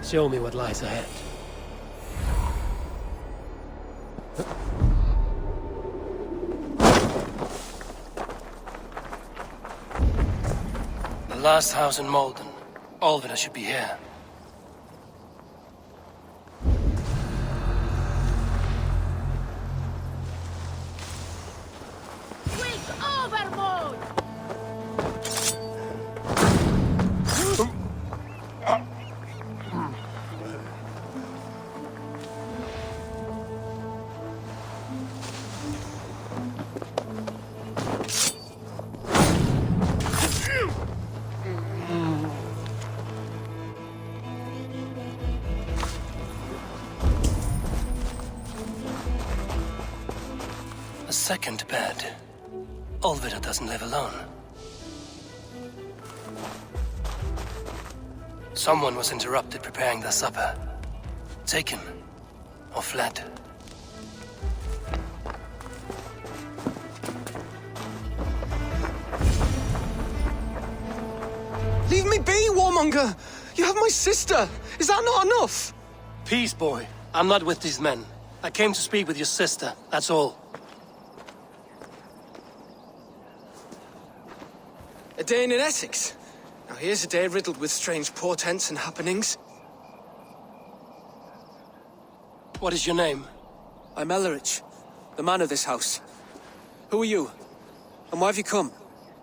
Show me what lies ahead. The last house in Malden. Alvina should be here. Switch over mode! A second bed. Alvina doesn't live alone. Someone was interrupted preparing their supper. Taken. Or fled. Leave me be, warmonger! You have my sister! Is that not enough? Peace, boy. I'm not with these men. I came to speak with your sister, that's all. A day in Essex. Now here's a day riddled with strange portents and happenings. What is your name? I'm Ellerich, the man of this house. Who are you? And why have you come?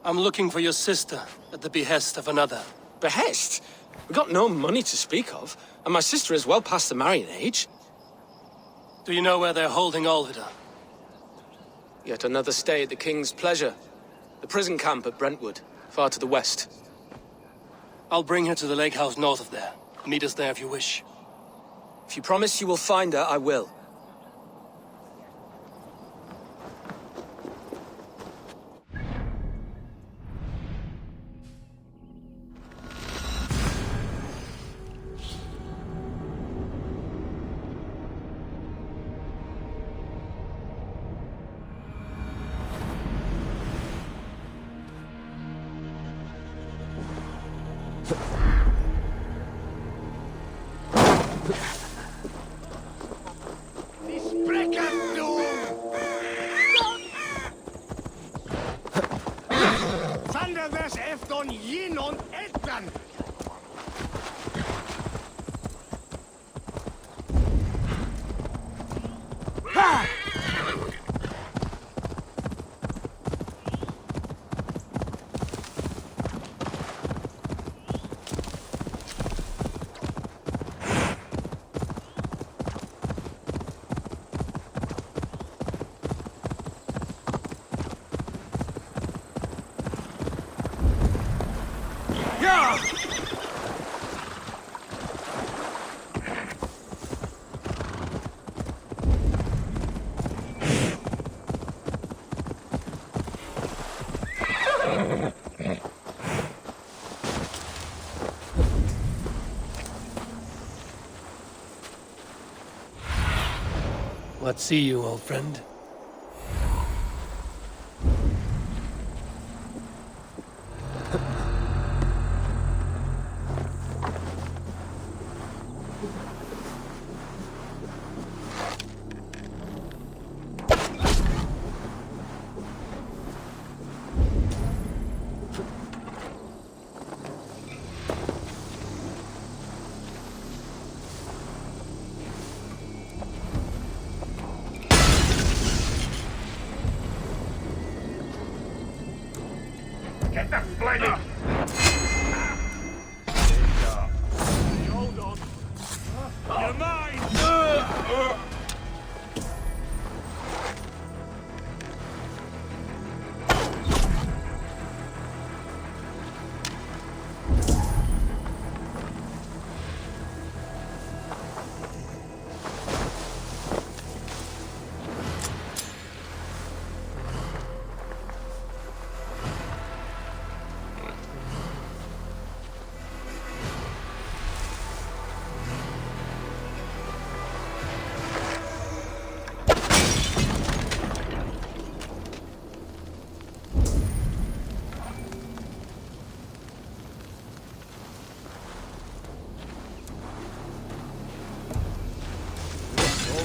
I'm looking for your sister at the behest of another. Behest? We've got no money to speak of, and my sister is well past the marrying age. Do you know where they're holding Alvida? Yet another stay at the King's pleasure. The prison camp at Brentwood, far to the west. I'll bring her to the lake house north of there. Meet us there if you wish. If you promise you will find her, I will. What see you, old friend?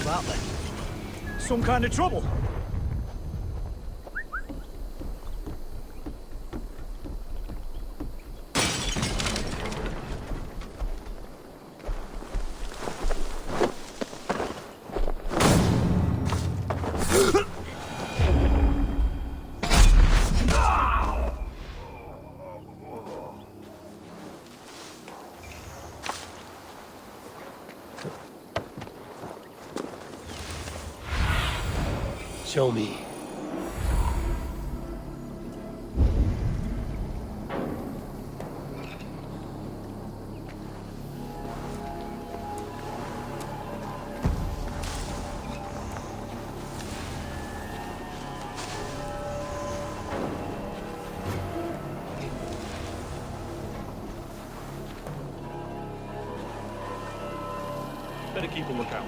that then? Some kind of trouble? Show me. Better keep a lookout.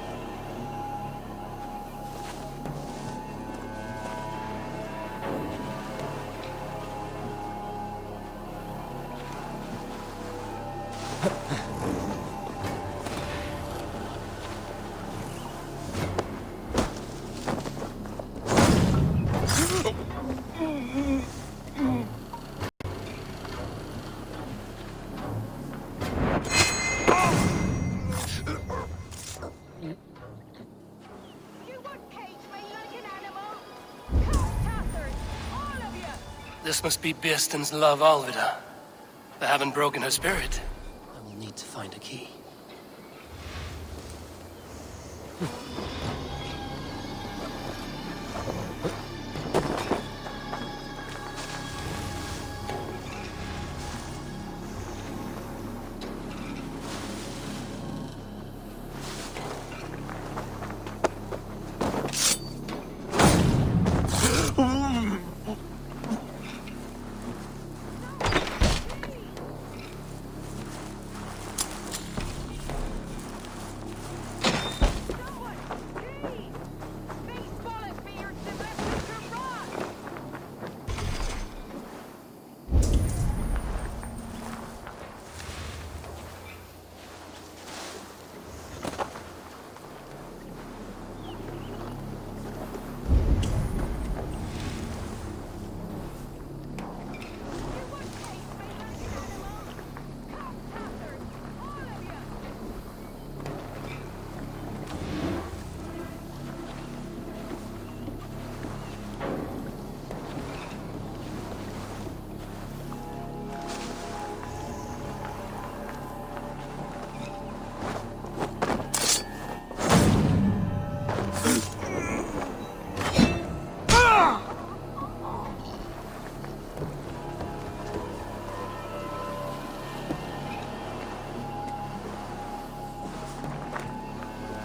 This must be Bearston's love, Alvida. They haven't broken her spirit. I will need to find a key.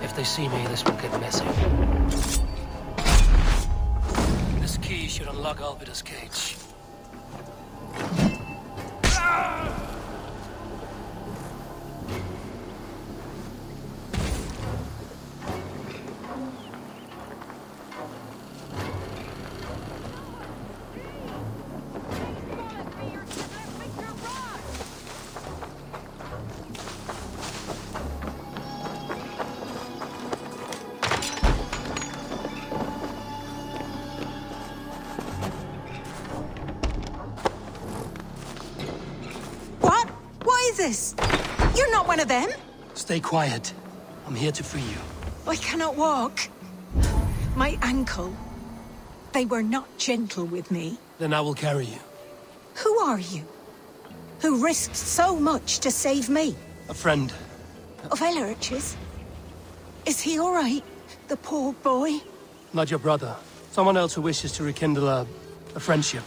If they see me, this will get messy. This key should unlock Alvida's cage. This? You're not one of them? Stay quiet. I'm here to free you. I cannot walk. My ankle. They were not gentle with me. Then I will carry you. Who are you? Who risked so much to save me? A friend. Of Ellerch's? Is he all right? The poor boy? Not your brother. Someone else who wishes to rekindle a friendship.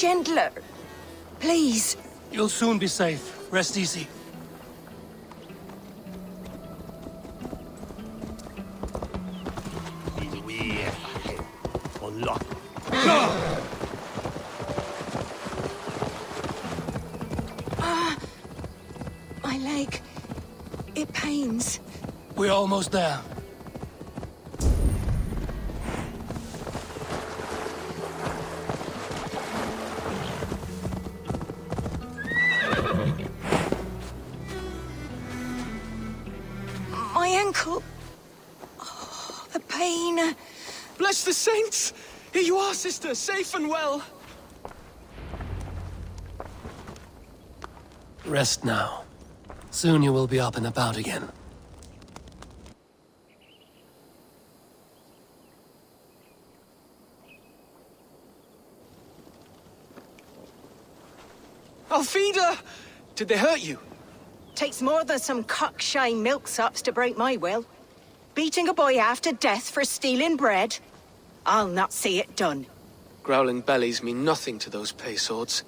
gentler. Please. You'll soon be safe. Rest easy. My leg. It pains. We're almost there. My ankle. Oh, the pain. Bless the saints! Here you are, sister, safe and well. Rest now. Soon you will be up and about again. Alfida! Did they hurt you? Takes more than some cockshy milksops to break my will. Beating a boy half to death for stealing bread? I'll not see it done. Growling bellies mean nothing to those pay swords.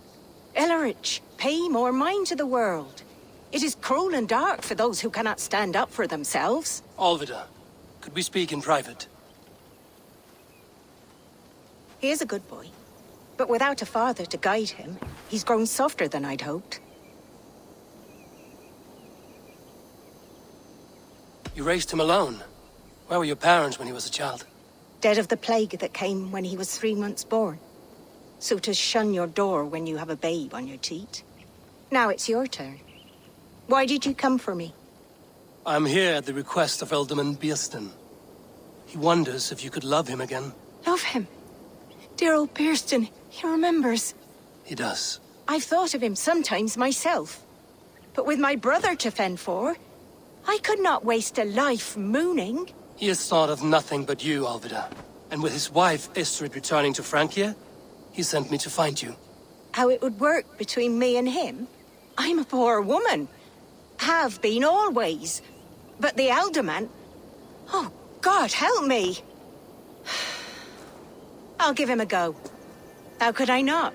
Ellerich, pay more mind to the world. It is cruel and dark for those who cannot stand up for themselves. Alvida, could we speak in private? He is a good boy. But without a father to guide him, he's grown softer than I'd hoped. You raised him alone. Where were your parents when he was a child? Dead of the plague that came when he was 3 months born. So to shun your door when you have a babe on your teat. Now it's your turn. Why did you come for me? I'm here at the request of Alderman Beerston. He wonders if you could love him again. Love him. Dear old Beerston, he remembers. He does. I've thought of him sometimes myself. But with my brother to fend for, I could not waste a life mooning. He has thought of nothing but you, Alvida. And with his wife, Istrid, returning to Francia, he sent me to find you. How it would work between me and him? I'm a poor woman. Have been always. But the alderman... Oh, God, help me! I'll give him a go. How could I not?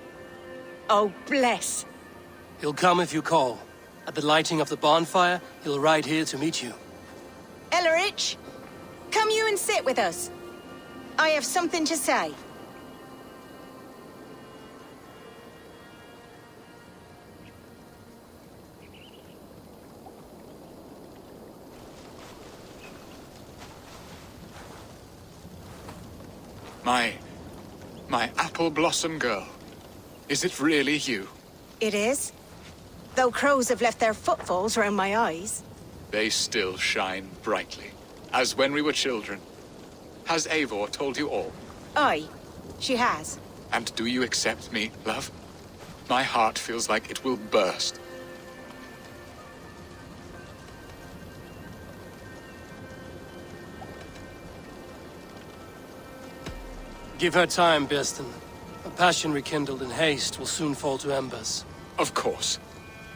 Oh, bless. He'll come if you call. At the lighting of the bonfire, he'll ride here to meet you. Ellerich, come you and sit with us. I have something to say. My apple blossom girl. Is it really you? It is. Though crows have left their footfalls round my eyes. They still shine brightly, as when we were children. Has Eivor told you all? Aye, she has. And do you accept me, love? My heart feels like it will burst. Give her time, Beerston. A passion rekindled in haste will soon fall to embers. Of course.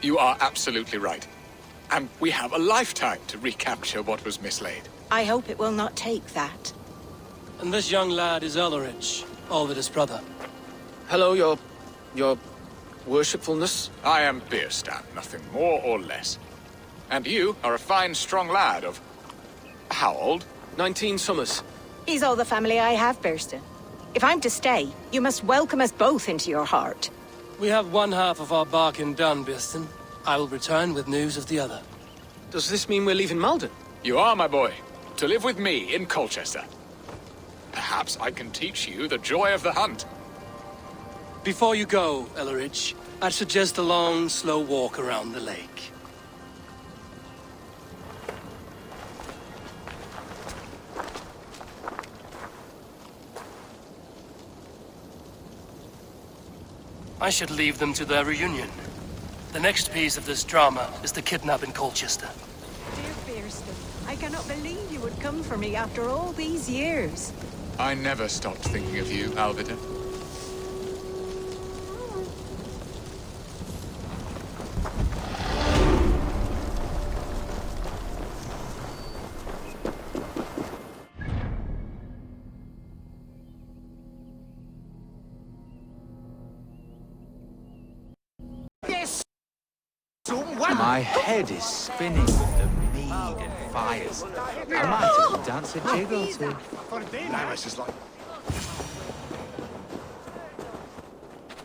You are absolutely right. And we have a lifetime to recapture what was mislaid. I hope it will not take that. And this young lad is Ellerich, Alvida's brother. Hello, your worshipfulness. I am Beerstan, nothing more or less. And you are a fine, strong lad of... how old? 19 summers. He's all the family I have, Beerston. If I'm to stay, you must welcome us both into your heart. We have one half of our bargain done, Beerston. I will return with news of the other. Does this mean we're leaving Malden? You are, my boy, to live with me in Colchester. Perhaps I can teach you the joy of the hunt. Before you go, Ellerich, I'd suggest a long, slow walk around the lake. I should leave them to their reunion. The next piece of this drama is the kidnap in Colchester. Dear Beerston, I cannot believe you would come for me after all these years. I never stopped thinking of you, Alvida. My head is spinning with the mead and fires. I might as well dance a jig or two.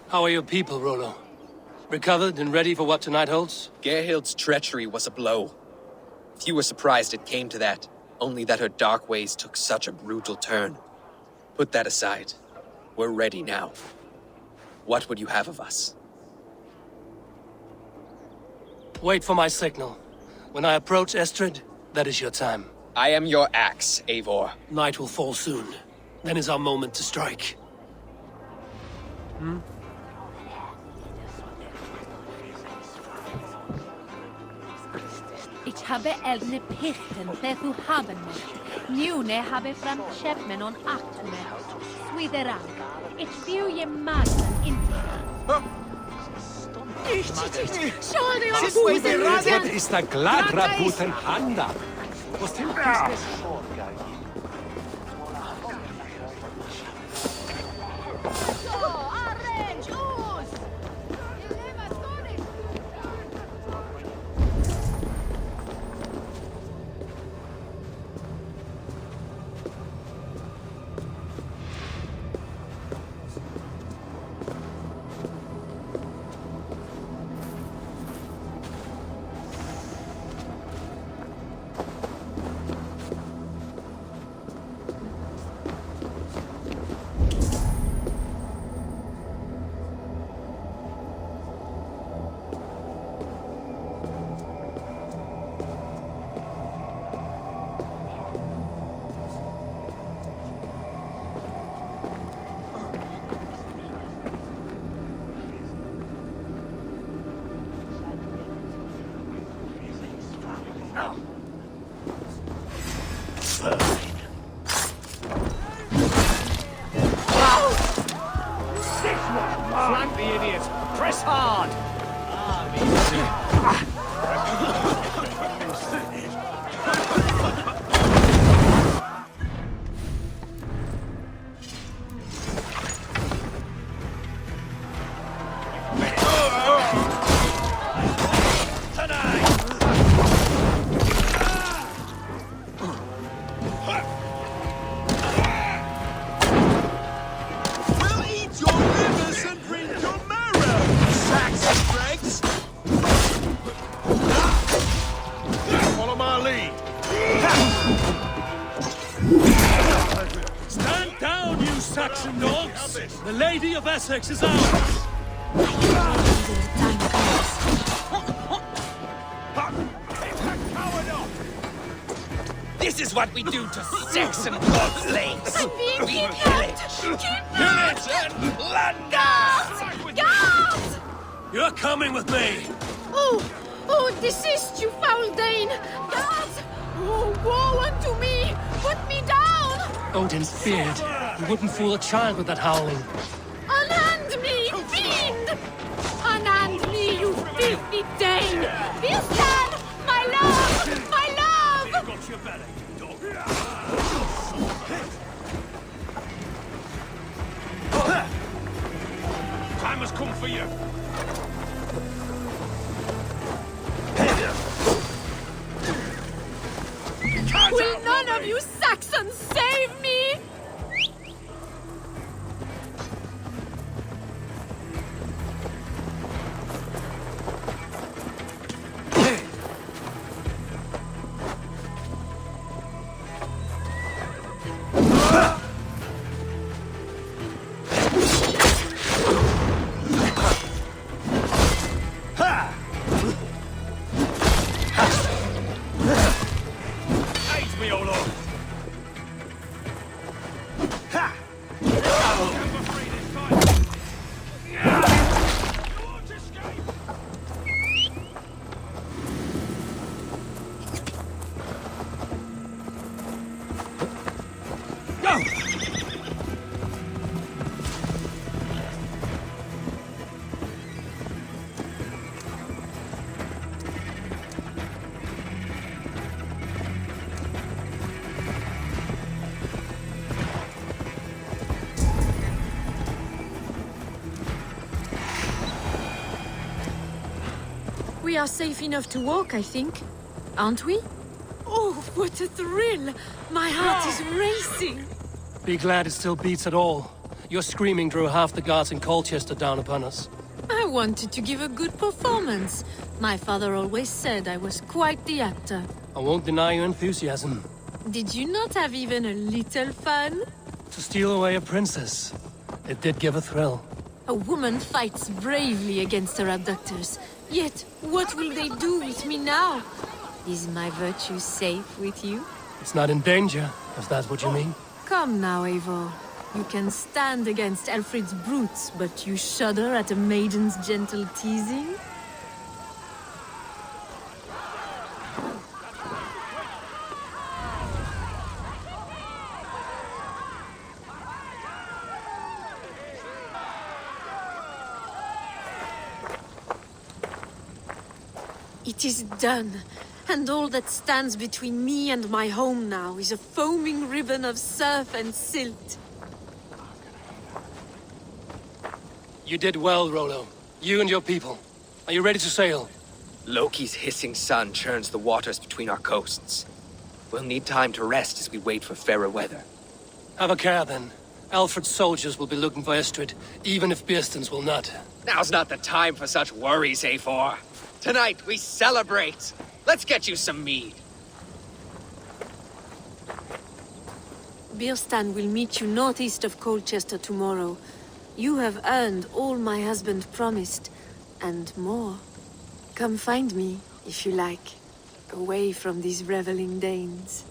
How are your people, Rollo? Recovered and ready for what tonight holds? Gerhild's treachery was a blow. Few were surprised it came to that, only that her dark ways took such a brutal turn. Put that aside. We're ready now. What would you have of us? Wait for my signal. When I approach Estrid, that is your time. I am your axe, Eivor. Night will fall soon. Then is our moment to strike. Ich habe eldne Pichten, Bethu haben Nune habe fram Chapman on Actune. Swiderang. Ich view ye magnan inti. Wat is da gladra guten handa? Was tim Flank the idiots! Press hard! Stand down, you Saxon dogs! The Lady of Essex is ours! This is what we do to Saxon slaves! We pillage! Pillage and plunder! Guards! You're coming with me! Oh, desist, you foul Dane! Guards! Oh, woe unto me! Put me down! Odin feared. You wouldn't fool a child with that howling. Unhand me, fiend! Unhand me, you filthy Dane! This hand, my love! My love! Got your belly, dog. Time has come for you! Will none of you Saxons save me? we are safe enough to walk, I think. Aren't we? Oh, what a thrill! My heart is racing! Be glad it still beats at all. Your screaming drew half the guards in Colchester down upon us. I wanted to give a good performance. My father always said I was quite the actor. I won't deny your enthusiasm. Did you not have even a little fun? To steal away a princess. It did give a thrill. A woman fights bravely against her abductors. Yet, what will they do with me now? Is my virtue safe with you? It's not in danger, if that's what you mean. Come now, Eivor. You can stand against Alfred's brutes, but you shudder at a maiden's gentle teasing? It is done, and all that stands between me and my home now is a foaming ribbon of surf and silt. You did well, Rollo. You and your people. Are you ready to sail? Loki's hissing sun churns the waters between our coasts. We'll need time to rest as we wait for fairer weather. Have a care, then. Alfred's soldiers will be looking for Estrid, even if Beerstens will not. Now's not the time for such worries, Eivor. Tonight, we celebrate. Let's get you some mead. Birstan will meet you northeast of Colchester tomorrow. You have earned all my husband promised, and more. Come find me, if you like, away from these reveling Danes.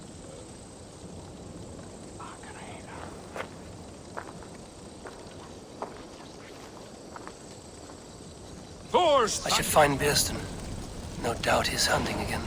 I should find Beerston. No doubt he's hunting again.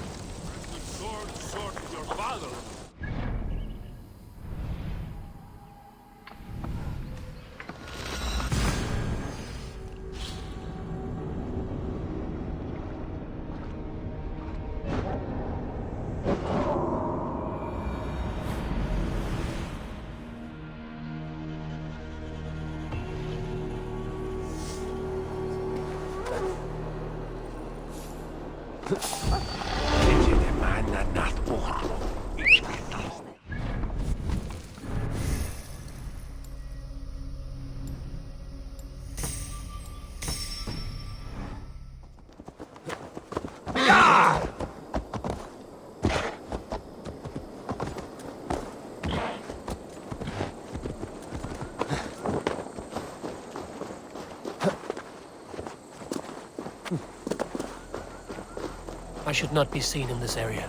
I should not be seen in this area.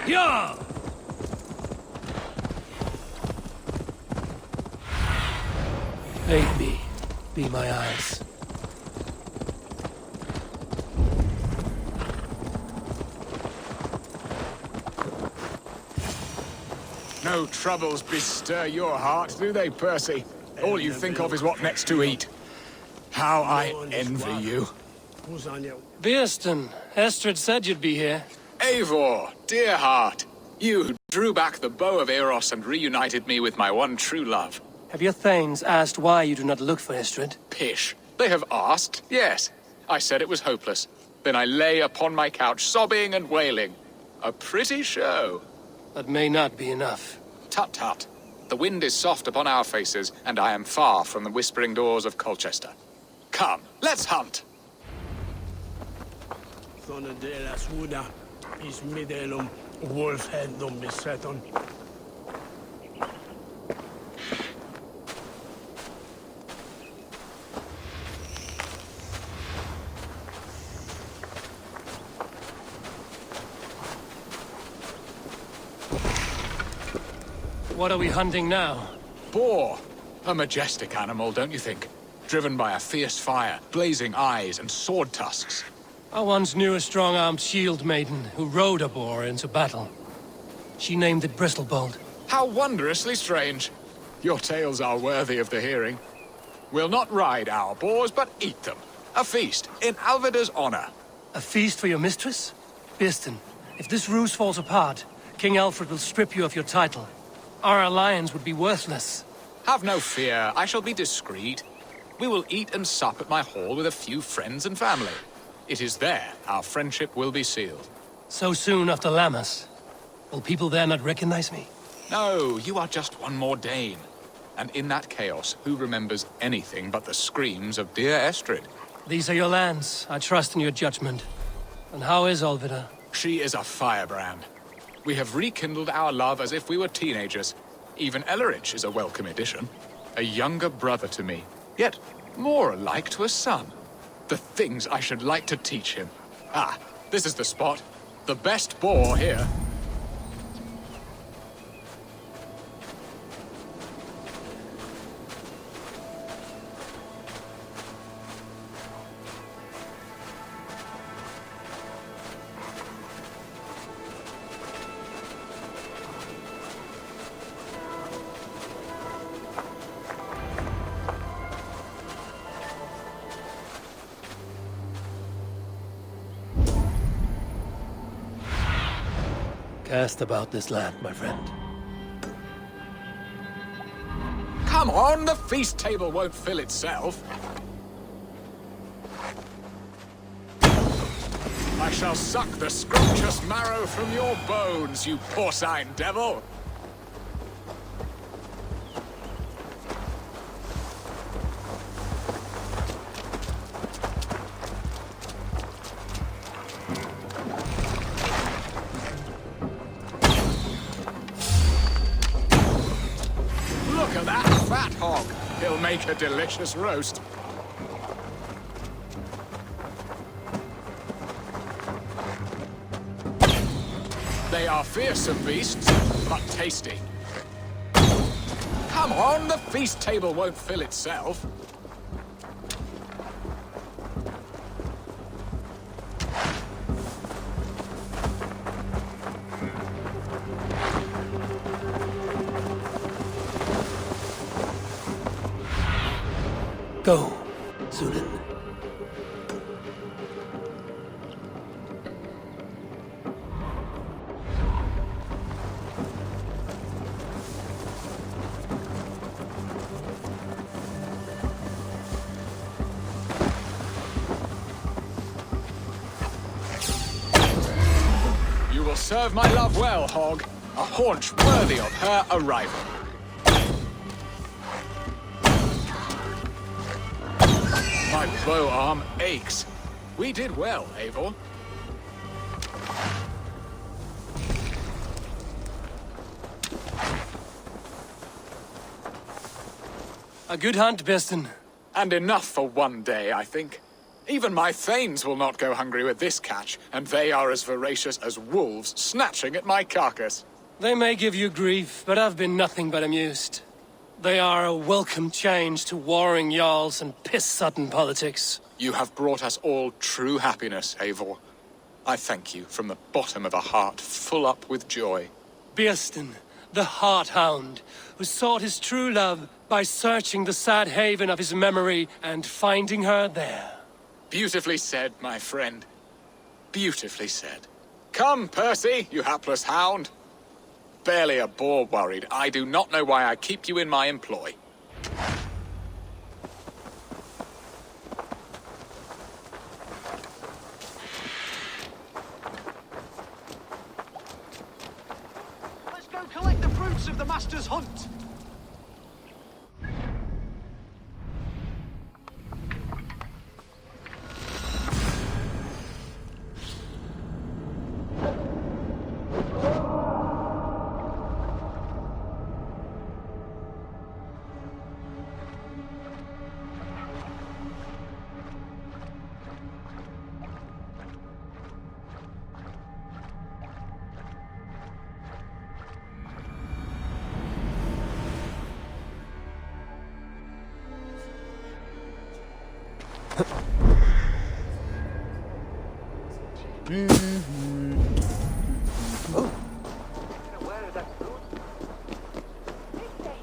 Yeah! Aid me. Be my eyes. No troubles bestir your heart, do they, Percy? All you think of is what next to eat. How I envy you. Beerston, Estrid said you'd be here. Eivor, dear heart, you who drew back the bow of Eros and reunited me with my one true love. Have your thanes asked why you do not look for Estrid? Pish. They have asked, yes. I said it was hopeless. Then I lay upon my couch, sobbing and wailing. A pretty show. That may not be enough. Tut-tut. The wind is soft upon our faces, and I am far from the whispering doors of Colchester. Come, let's hunt! What are we hunting now? Boar. A majestic animal, don't you think? Driven by a fierce fire, blazing eyes, and sword tusks. I once knew a strong-armed shield maiden who rode a boar into battle. She named it Bristolbolt. How wondrously strange. Your tales are worthy of the hearing. We'll not ride our boars, but eat them. A feast, in Alvida's honor. A feast for your mistress? Beaston, if this ruse falls apart, King Alfred will strip you of your title. Our alliance would be worthless. Have no fear, I shall be discreet. We will eat and sup at my hall with a few friends and family. It is there our friendship will be sealed. So soon after Lammas? Will people there not recognize me? No, you are just one more Dane. And in that chaos, who remembers anything but the screams of dear Estrid? These are your lands. I trust in your judgment. And how is Alvida? She is a firebrand. We have rekindled our love as if we were teenagers. Even Ellerich is a welcome addition. A younger brother to me, yet more alike to a son. The things I should like to teach him. Ah, this is the spot. The best boar here. Cast about this land, my friend. Come on, the feast table won't fill itself. I shall suck the scrumptious marrow from your bones, you porcine devil! Look at that fat hog! He'll make a delicious roast. They are fearsome beasts, but tasty. Come on, the feast table won't fill itself. Go, Zulin. You will serve my love well, Hog. A haunch worthy of her arrival. My bow arm aches. We did well, Eivor. A good hunt, Beaston. And enough for one day, I think. Even my thanes will not go hungry with this catch, and they are as voracious as wolves snatching at my carcass. They may give you grief, but I've been nothing but amused. They are a welcome change to warring jarls and piss-sodden politics. You have brought us all true happiness, Eivor. I thank you from the bottom of a heart full up with joy. Beaston, the Heart-Hound, who sought his true love by searching the sad haven of his memory and finding her there. Beautifully said, my friend. Beautifully said. Come, Percy, you hapless hound. Barely a boar worried. I do not know why I keep you in my employ. Let's go collect the fruits of the Master's hunt.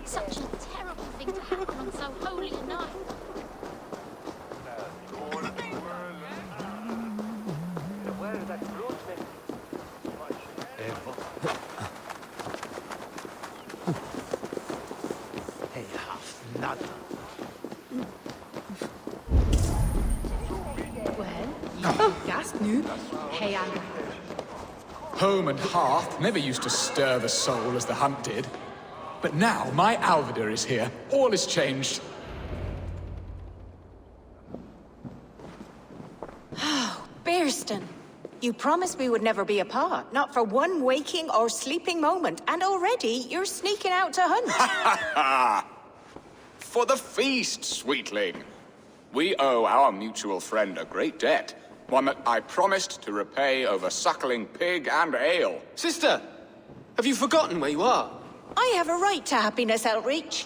Such a on so holy a night. Home and hearth never used to stir the soul as the hunt did. But now my Alvida is here. All is changed. Bearston, you promised we would never be apart, not for one waking or sleeping moment, and already you're sneaking out to hunt. For the feast, sweetling. We owe our mutual friend a great debt. One that I promised to repay over suckling pig and ale. Sister, have you forgotten where you are? I have a right to happiness, Outreach.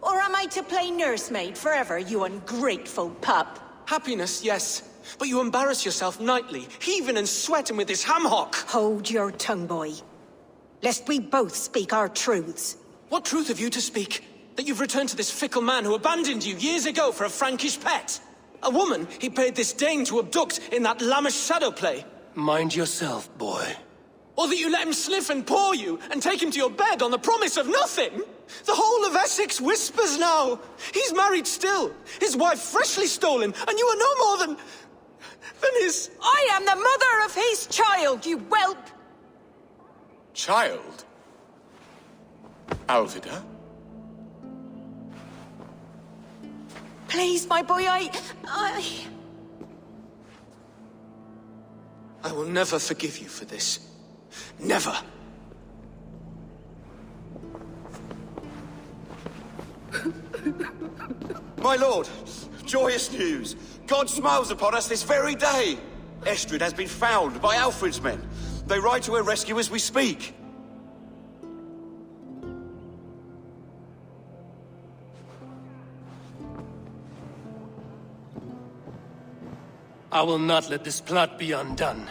Or am I to play nursemaid forever, you ungrateful pup? Happiness, yes. But you embarrass yourself nightly, heaving and sweating with this ham-hock. Hold your tongue, boy. Lest we both speak our truths. What truth have you to speak? That you've returned to this fickle man who abandoned you years ago for a Frankish pet? A woman he paid this Dane to abduct in that lammish shadow play? Mind yourself, boy. Or that you let him sniff and paw you and take him to your bed on the promise of nothing? The whole of Essex whispers now. He's married still, his wife freshly stolen, and you are no more than his... I am the mother of his child, you whelp! Child? Alvida? Please, my boy, I will never forgive you for this. Never. My lord, joyous news. God smiles upon us this very day. Estrid has been found by Alfred's men. They ride to her rescue as we speak. I will not let this plot be undone.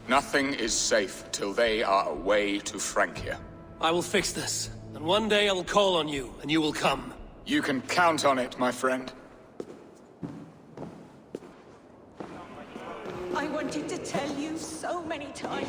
Nothing is safe till they are away to Francia. I will fix this, and one day I will call on you, and you will come. You can count on it, my friend. I wanted to tell you so many times.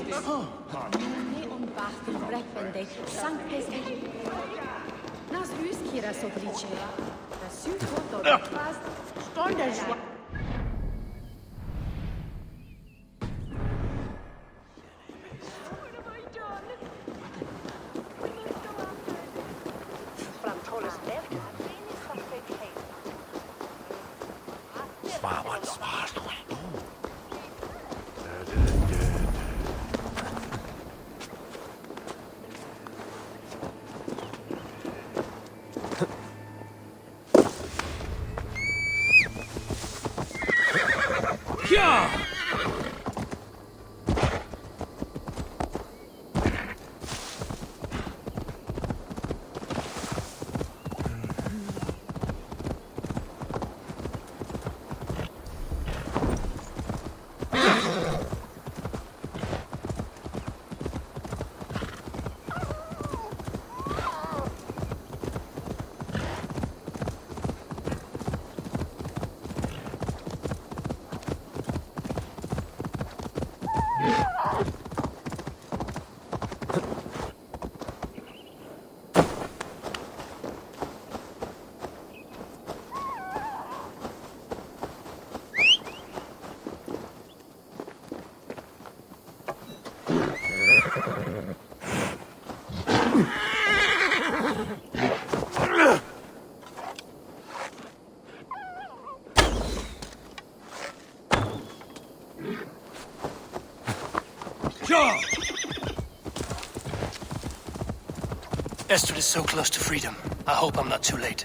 Estrid is so close to freedom. I hope I'm not too late.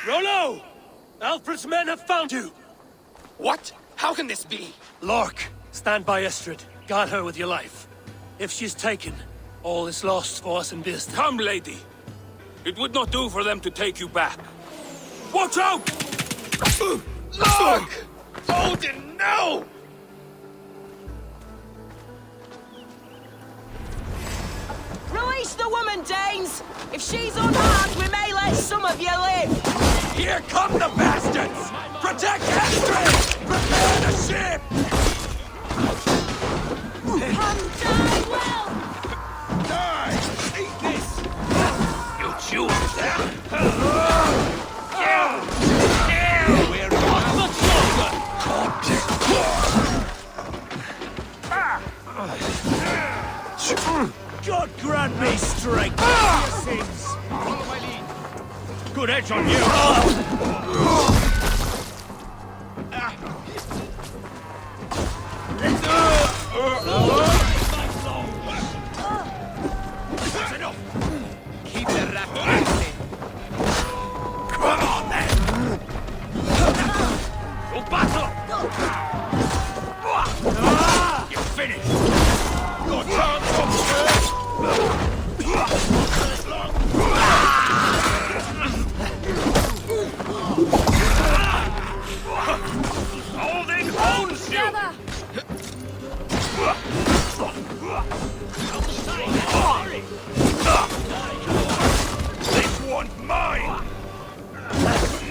Rollo! Alfred's men have found you! What? How can this be? Lork, stand by Estrid. Guard her with your life. If she's taken, All is lost for us in Beast. Come, lady. It would not do for them to take you back. Watch out! Look! Odin, no! Release the woman, Danes! If she's unharmed, we may let some of you live! Here come the bastards! Protect Astrid! Prepare the ship! Come die well! Die! Eat this! You choose that! We're off the shoulder! God grant me strength for your sins! Follow my lead! Good edge on you! Keep the rat dancing! Come on, then! Go battle! You're finished! Your chance Holding owns you! This one's mine!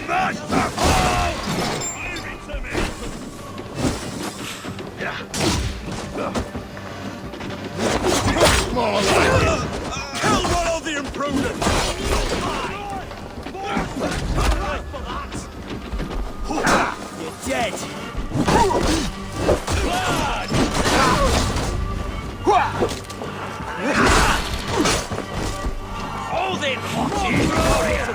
Master! Leave it to me! More like this! Kill one of the imprudent! You're dead! Blood! Hold it, watch warrior!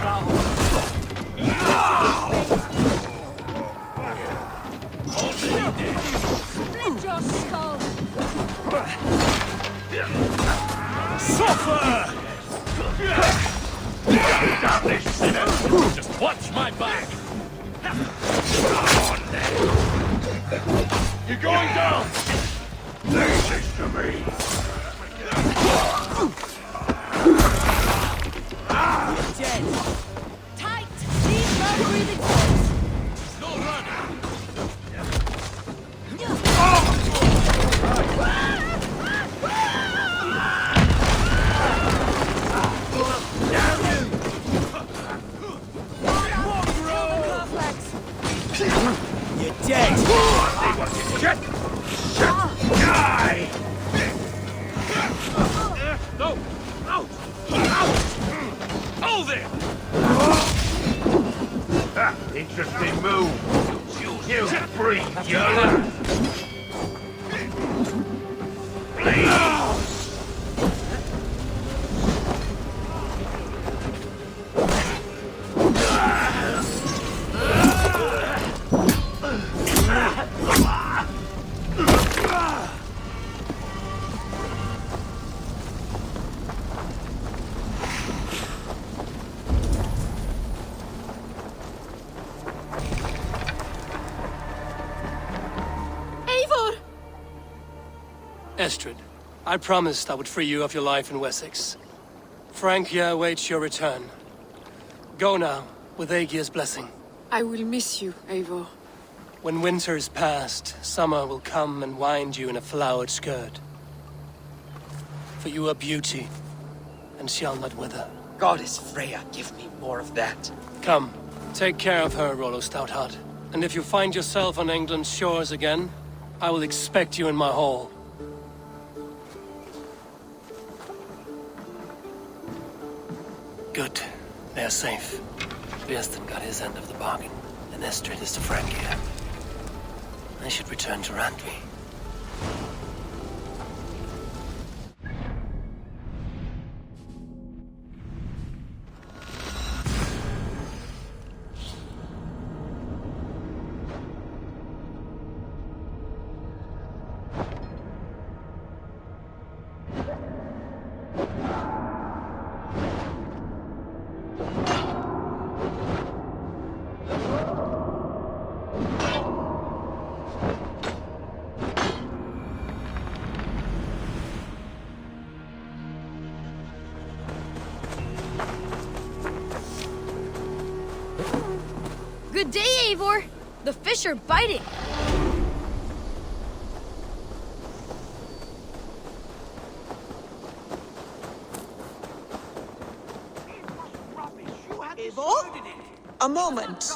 Split your skull! Suffer! Damn this sinner! Just watch my back! On then! You're going down! Leave this to me! You're dead! Tight! Deep, no breathing space! No running! You're dead! They want to shut! Die! No! Out! Out! Hold it! Interesting move. You breathe, Joe! Please! Estrid, I promised I would free you of your life in Wessex. Frank here awaits your return. Go now, with Aegir's blessing. I will miss you, Eivor. When winter is past, summer will come and wind you in a flowered skirt. For you are beauty, and shall not wither. Goddess Freya, give me more of that. Come, take care of her, Rollo Stoutheart. And if you find yourself on England's shores again, I will expect you in my hall. Good. They're safe. Birsten got his end of the bargain, and Estrid is to Frank here. I should return to Randvi. Good day, Eivor. The fish are biting. Eivor? A moment.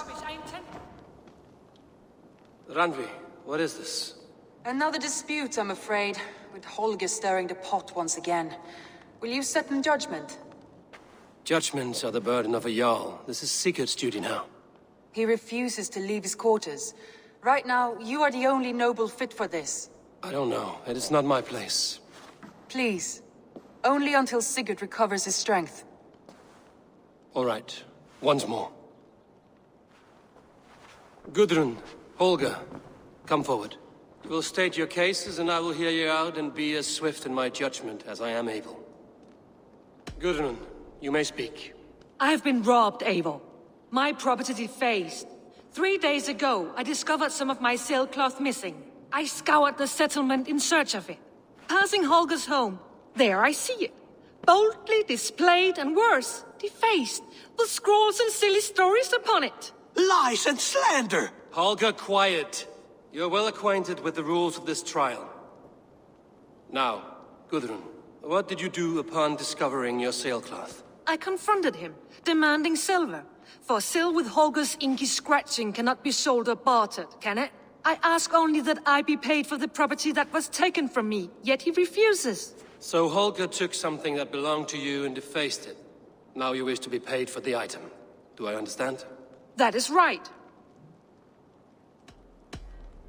Randvi, what is this? Another dispute, I'm afraid, with Holger stirring the pot once again. Will you sit in judgment? Judgments are the burden of a Jarl. This is Sigurd's duty now. He refuses to leave his quarters. Right now, you are the only noble fit for this. I don't know. It is not my place. Please. Only until Sigurd recovers his strength. All right. Once more. Gudrun, Holger, come forward. You will state your cases, and I will hear you out and be as swift in my judgment as I am able. Gudrun, you may speak. I have been robbed, Eivor. My property defaced. 3 days ago, I discovered some of my sailcloth missing. I scoured the settlement in search of it. Passing Holger's home, there I see it. Boldly displayed and worse, defaced, with scrawls and silly stories upon it. Lies and slander! Holger, quiet. You're well acquainted with the rules of this trial. Now, Gudrun, what did you do upon discovering your sailcloth? I confronted him, demanding silver. For sil with Holger's inky scratching cannot be sold or bartered, can it? I ask only that I be paid for the property that was taken from me, yet he refuses. So Holger took something that belonged to you and defaced it. Now you wish to be paid for the item. Do I understand? That is right.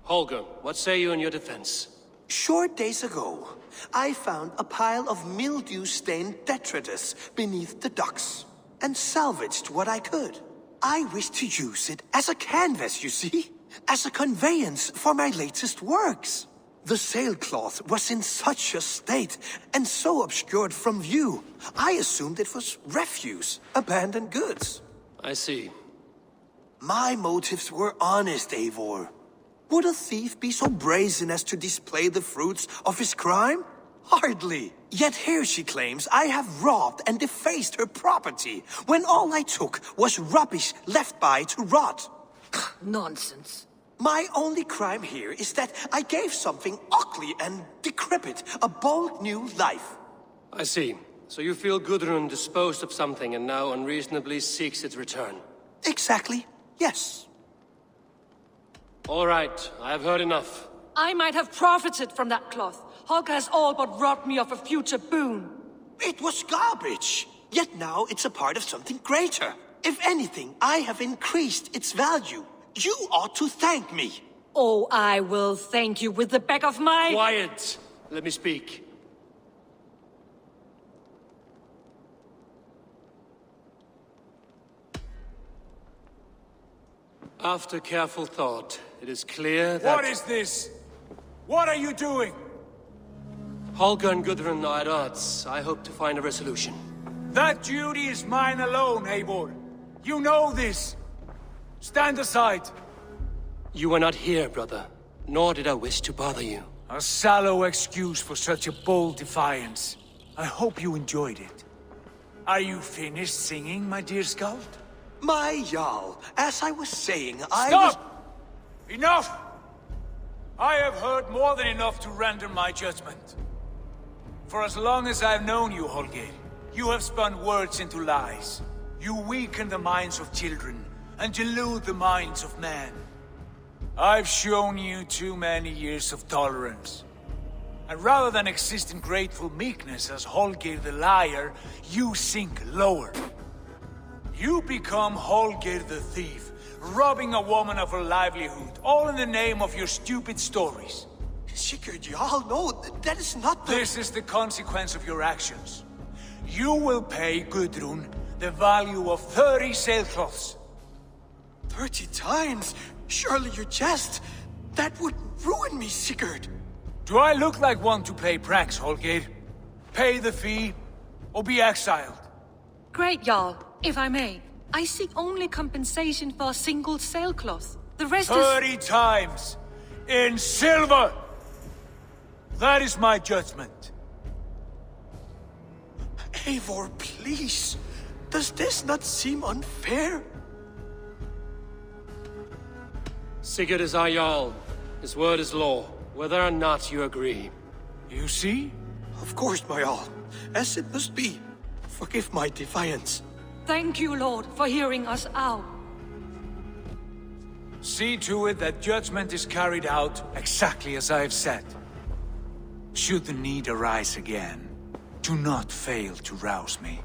Holger, what say you in your defense? Short days ago, I found a pile of mildew-stained detritus beneath the docks, and salvaged what I could. I wished to use it as a canvas, you see? As a conveyance for my latest works. The sailcloth was in such a state, and so obscured from view, I assumed it was refuse, abandoned goods. I see. My motives were honest, Eivor. Would a thief be so brazen as to display the fruits of his crime? Hardly. Yet here she claims I have robbed and defaced her property, when all I took was rubbish left by to rot. Nonsense. My only crime here is that I gave something ugly and decrepit a bold new life. I see. So you feel Gudrun disposed of something and now unreasonably seeks its return? Exactly, yes. All right, I have heard enough. I might have profited from that cloth. Holger has all but robbed me of a future boon. It was garbage. Yet now it's a part of something greater. If anything, I have increased its value. You ought to thank me. Oh, I will thank you with the back of my... Quiet! Let me speak. After careful thought, it is clear that... What is this? What are you doing? Holger and Gudrun are at odds. I hope to find a resolution. That duty is mine alone, Eivor. You know this. Stand aside. You were not here, brother. Nor did I wish to bother you. A sallow excuse for such a bold defiance. I hope you enjoyed it. Are you finished singing, my dear scout? My Jarl, as I was saying, Stop! Enough! I have heard more than enough to render my judgment. For as long as I've known you, Holger, you have spun words into lies. You weaken the minds of children, and delude the minds of men. I've shown you too many years of tolerance. And rather than exist in grateful meekness as Holger the liar, you sink lower. You become Holger the thief, robbing a woman of her livelihood, all in the name of your stupid stories. Sigurd, you all know that is not the... This is the consequence of your actions. You will pay Gudrun the value of 30 sailcloths. 30 times? Surely you jest. That would ruin me, Sigurd. Do I look like one to play pranks, Holger? Pay the fee, or be exiled. Great, Jarl. If I may, I seek only compensation for a single sailcloth. The rest 30 times! In silver! That is my judgment. Eivor, please. Does this not seem unfair? Sigurd is our Jarl. His word is law, whether or not you agree. You see? Of course, my all. As it must be. Forgive my defiance. Thank you, Lord, for hearing us out. See to it that judgment is carried out exactly as I have said. Should the need arise again, do not fail to rouse me.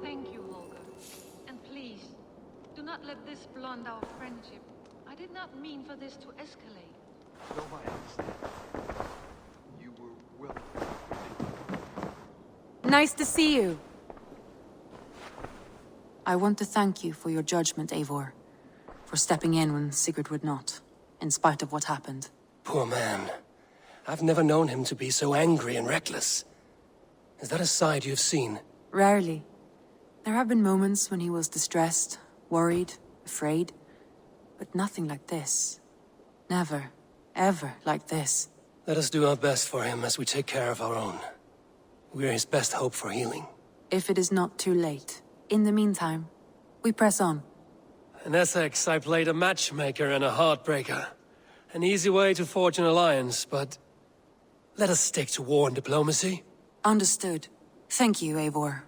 Thank you, Holger. And please, do not let this blunt our friendship. I did not mean for this to escalate. No, I understand. You were well. Nice to see you. I want to thank you for your judgment, Eivor. For stepping in when Sigurd would not, in spite of what happened. Poor man. I've never known him to be so angry and reckless. Is that a side you've seen? Rarely. There have been moments when he was distressed, worried, afraid. But nothing like this. Never, ever like this. Let us do our best for him as we take care of our own. We're his best hope for healing. If it is not too late. In the meantime, we press on. In Essex, I played a matchmaker and a heartbreaker. An easy way to forge an alliance, but... let us stick to war and diplomacy. Understood. Thank you, Eivor.